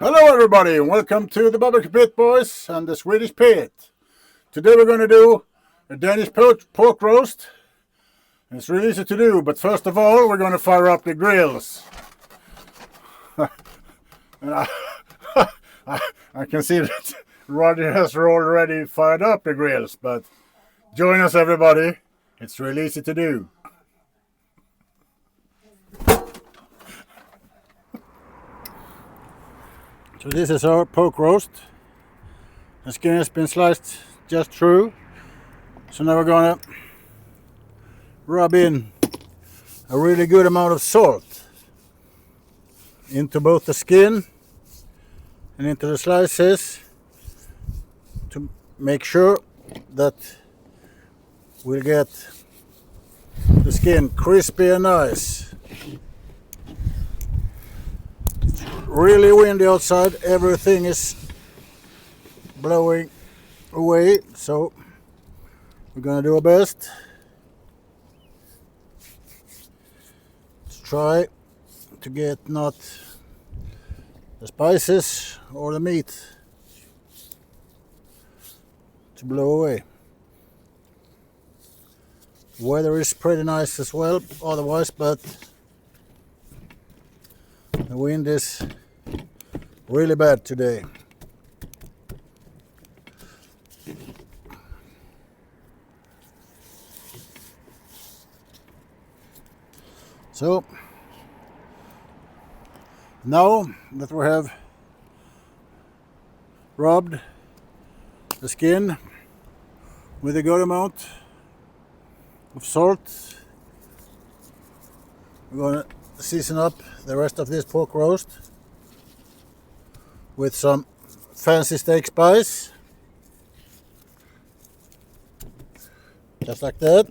Hello everybody and welcome to the Barbecue Pit Boys and the Swedish Pit. Today we're going to do a Danish pork roast. It's really easy to do, but first of all we're going to fire up the grills. And I can see that Roger has already fired up the grills, but join us everybody, it's really easy to do. So this is our pork roast. The skin has been sliced just through. So now we're gonna rub in a really good amount of salt into both the skin and into the slices to make sure that we'll get the skin crispy and nice. Really windy outside, everything is blowing away, so we're gonna do our best to try to get not the spices or the meat to blow away. The weather is pretty nice as well otherwise, but the wind is really bad today. So now that we have rubbed the skin with a good amount of salt, we're going to season up the rest of this pork roast with some fancy steak spice, just like that.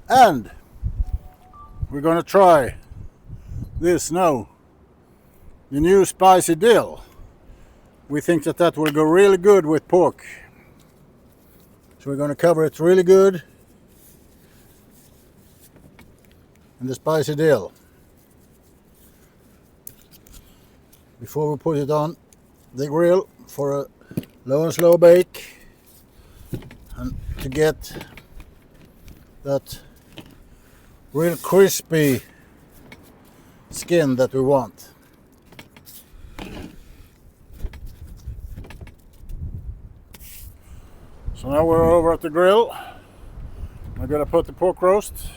And we're gonna try this now, the new spicy dill. We think that will go really good with pork. So we're going to cover it really good in the spicy dill before we put it on the grill for a low and slow bake, and to get that real crispy skin that we want. So now we're over at the grill. I'm going to put the pork roast.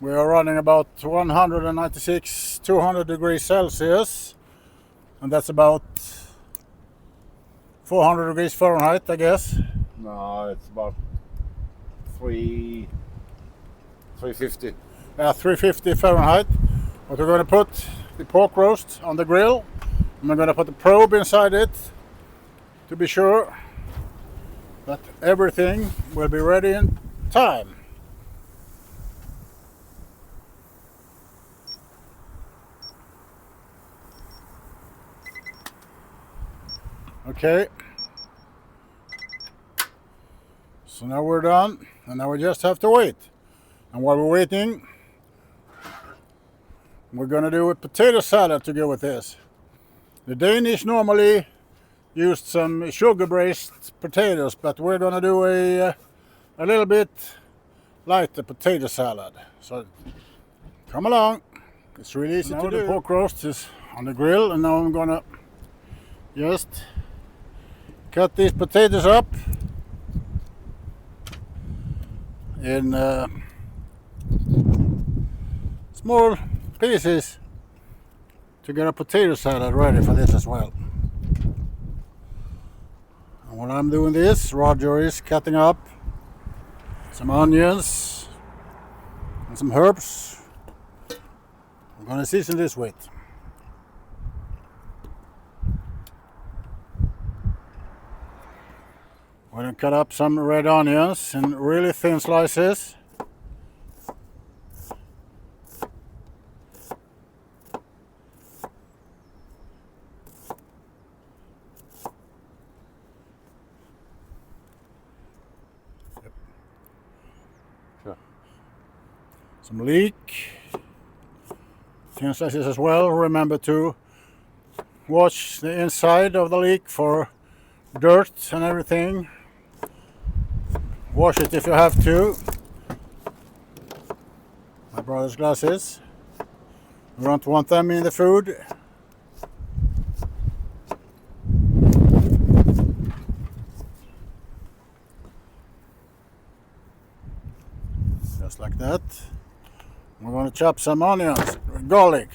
We are running about 196, 200 degrees Celsius, and that's about 400 degrees Fahrenheit, I guess. No, it's about 350. Yeah, 350 Fahrenheit. But we're going to put the pork roast on the grill, and we're going to put the probe inside it to be sure that everything will be ready in time. Okay. So now we're done, and now we just have to wait. And while we're waiting, we're gonna do a potato salad to go with this. The Danish normally used some sugar-based potatoes, but we're gonna do a little bit lighter potato salad. So come along, it's really easy to do. The pork roast is on the grill, and now I'm gonna just cut these potatoes up in small pieces to get a potato salad ready for this as well. And while I'm doing this, Roger is cutting up some onions and some herbs. I'm going to season this with. We're going to cut up some red onions in really thin slices. some leek. Thin slices as well. Remember to watch the inside of the leek for dirt and everything. Wash it if you have to. My brother's glasses. We don't want them in the food. Just like that. We're going to chop some onions, garlic.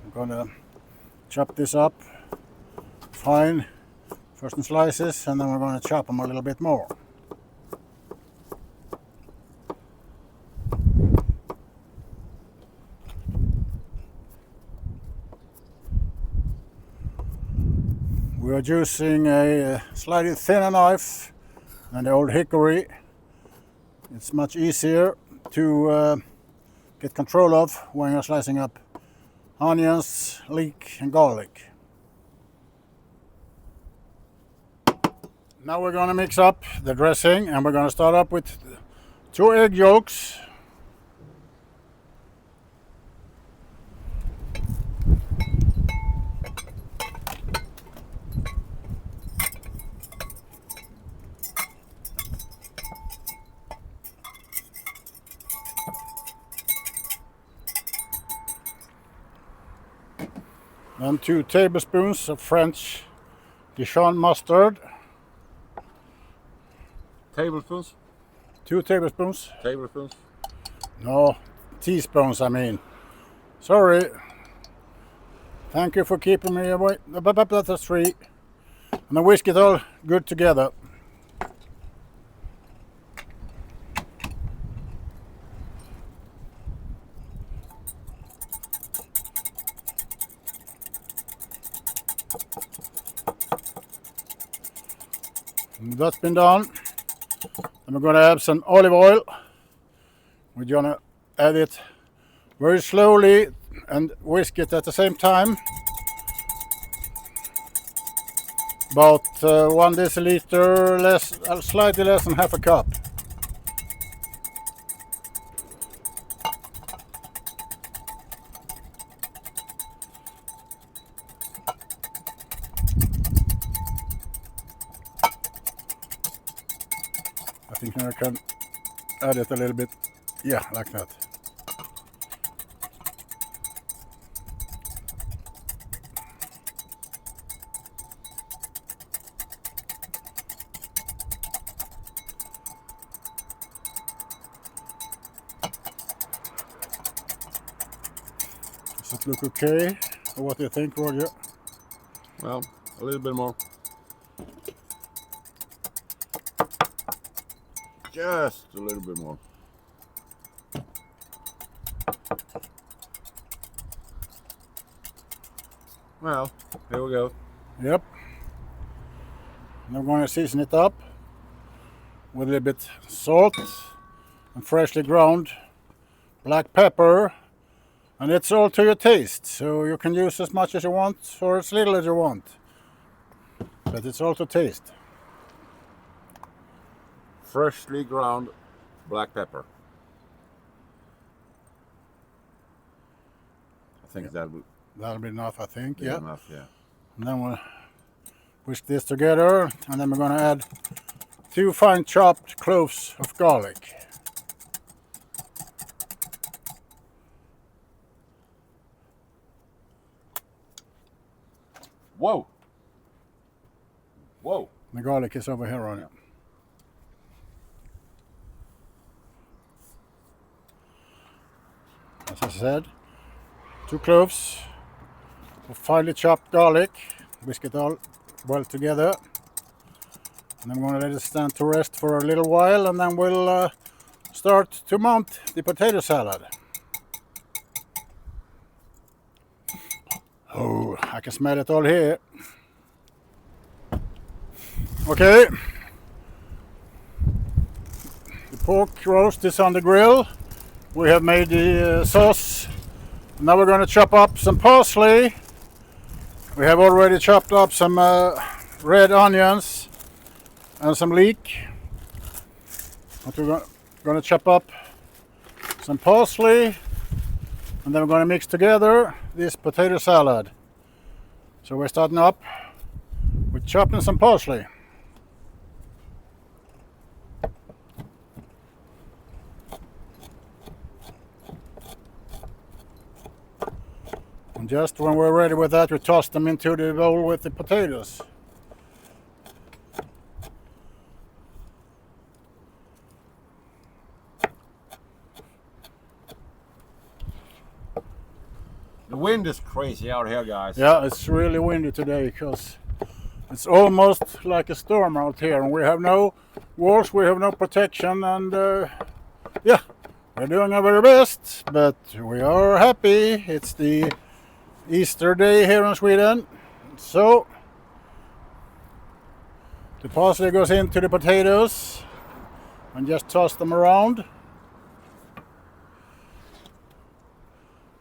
I'm going to chop this up fine, first in slices, and then we're going to chop them a little bit more. We are using a slightly thinner knife than the old hickory. It's much easier to get control of when you're slicing up onions, leek and garlic. Now we're going to mix up the dressing, and we're going to start up with 2 egg yolks. Then 2 tablespoons of French Dijon mustard. Tablespoons? 2 tablespoons. Tablespoons? No, teaspoons I mean. Sorry. Thank you for keeping me away. That's 3. And then whisk it all good together. And that's been done. And we're going to add some olive oil. We're going to add it very slowly and whisk it at the same time. About 1 deciliter, less, slightly less than half a cup. I think now I can add it a little bit, yeah, like that. Does it look okay? Or what do you think, Roger? Well, a little bit more. Just a little bit more. Well, here we go. Yep. Now I'm going to season it up with a little bit salt and freshly ground black pepper, and it's all to your taste, so you can use as much as you want or as little as you want, but it's all to taste. Freshly ground black pepper. I think That'll be enough, I think. be Yeah. enough, yeah. And then we'll whisk this together, and then we're going to add 2 fine chopped cloves of garlic. Whoa! Whoa! The garlic is over here on it. As I said, 2 cloves of finely chopped garlic. Whisk it all well together. And I'm going to let it stand to rest for a little while, and then we'll start to mount the potato salad. Oh, I can smell it all here. Okay. The pork roast is on the grill. We have made the sauce. Now we're going to chop up some parsley. We have already chopped up some red onions and some leek. But we're going to chop up some parsley, and then we're going to mix together this potato salad. So we're starting up with chopping some parsley. And just when we're ready with that, we toss them into the bowl with the potatoes. The wind is crazy out here, guys. Yeah, it's really windy today because it's almost like a storm out here, and we have no walls, we have no protection, and yeah, we're doing our very best, but we are happy. It's the Easter day here in Sweden, so the parsley goes into the potatoes and just toss them around.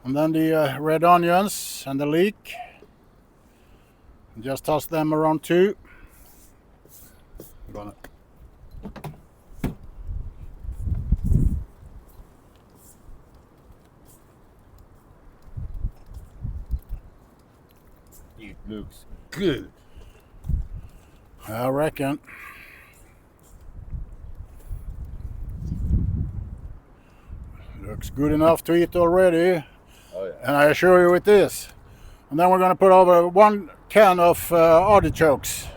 And then the red onions and the leek, just toss them around too. It looks good. I reckon. Looks good enough to eat already. Oh, yeah. And I assure you it is. And then we're going to put over 1 can of artichokes.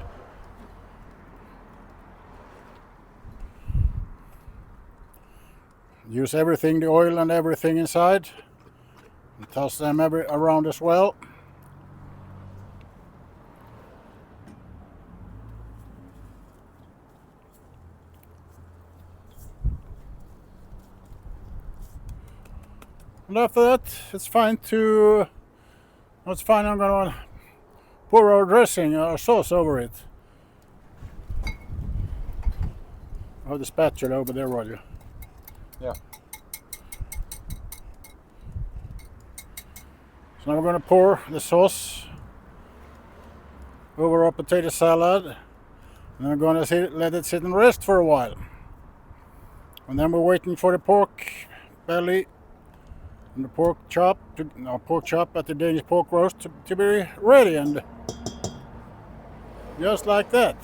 Use everything, the oil and everything inside. And toss them around as well. And after that, it's fine. I'm going to pour our dressing, our sauce over it. I have the spatula over there, Roger. Yeah. So now we're going to pour the sauce over our potato salad. And then we're going to let it sit and rest for a while. And then we're waiting for the pork belly and the pork chop at the Danish pork roast to be ready, and just like that.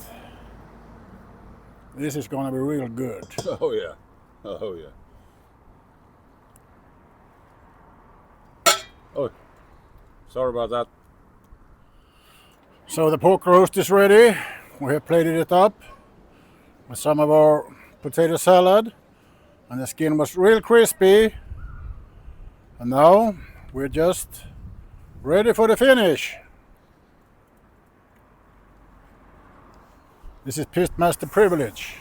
This is going to be real good. Oh yeah. Oh yeah. Oh, sorry about that. So the pork roast is ready. We have plated it up with some of our potato salad, and the skin was real crispy. And now we're just ready for the finish. This is Pitmaster privilege.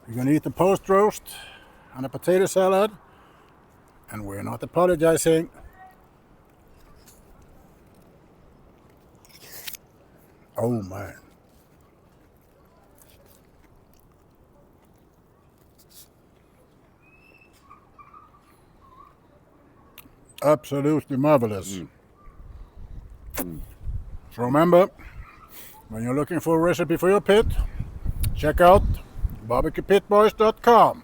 We're going to eat the post roast and the potato salad, and we're not apologizing. Oh man. Absolutely marvelous. So remember, when you're looking for a recipe for your pit, check out barbecuepitboys.com.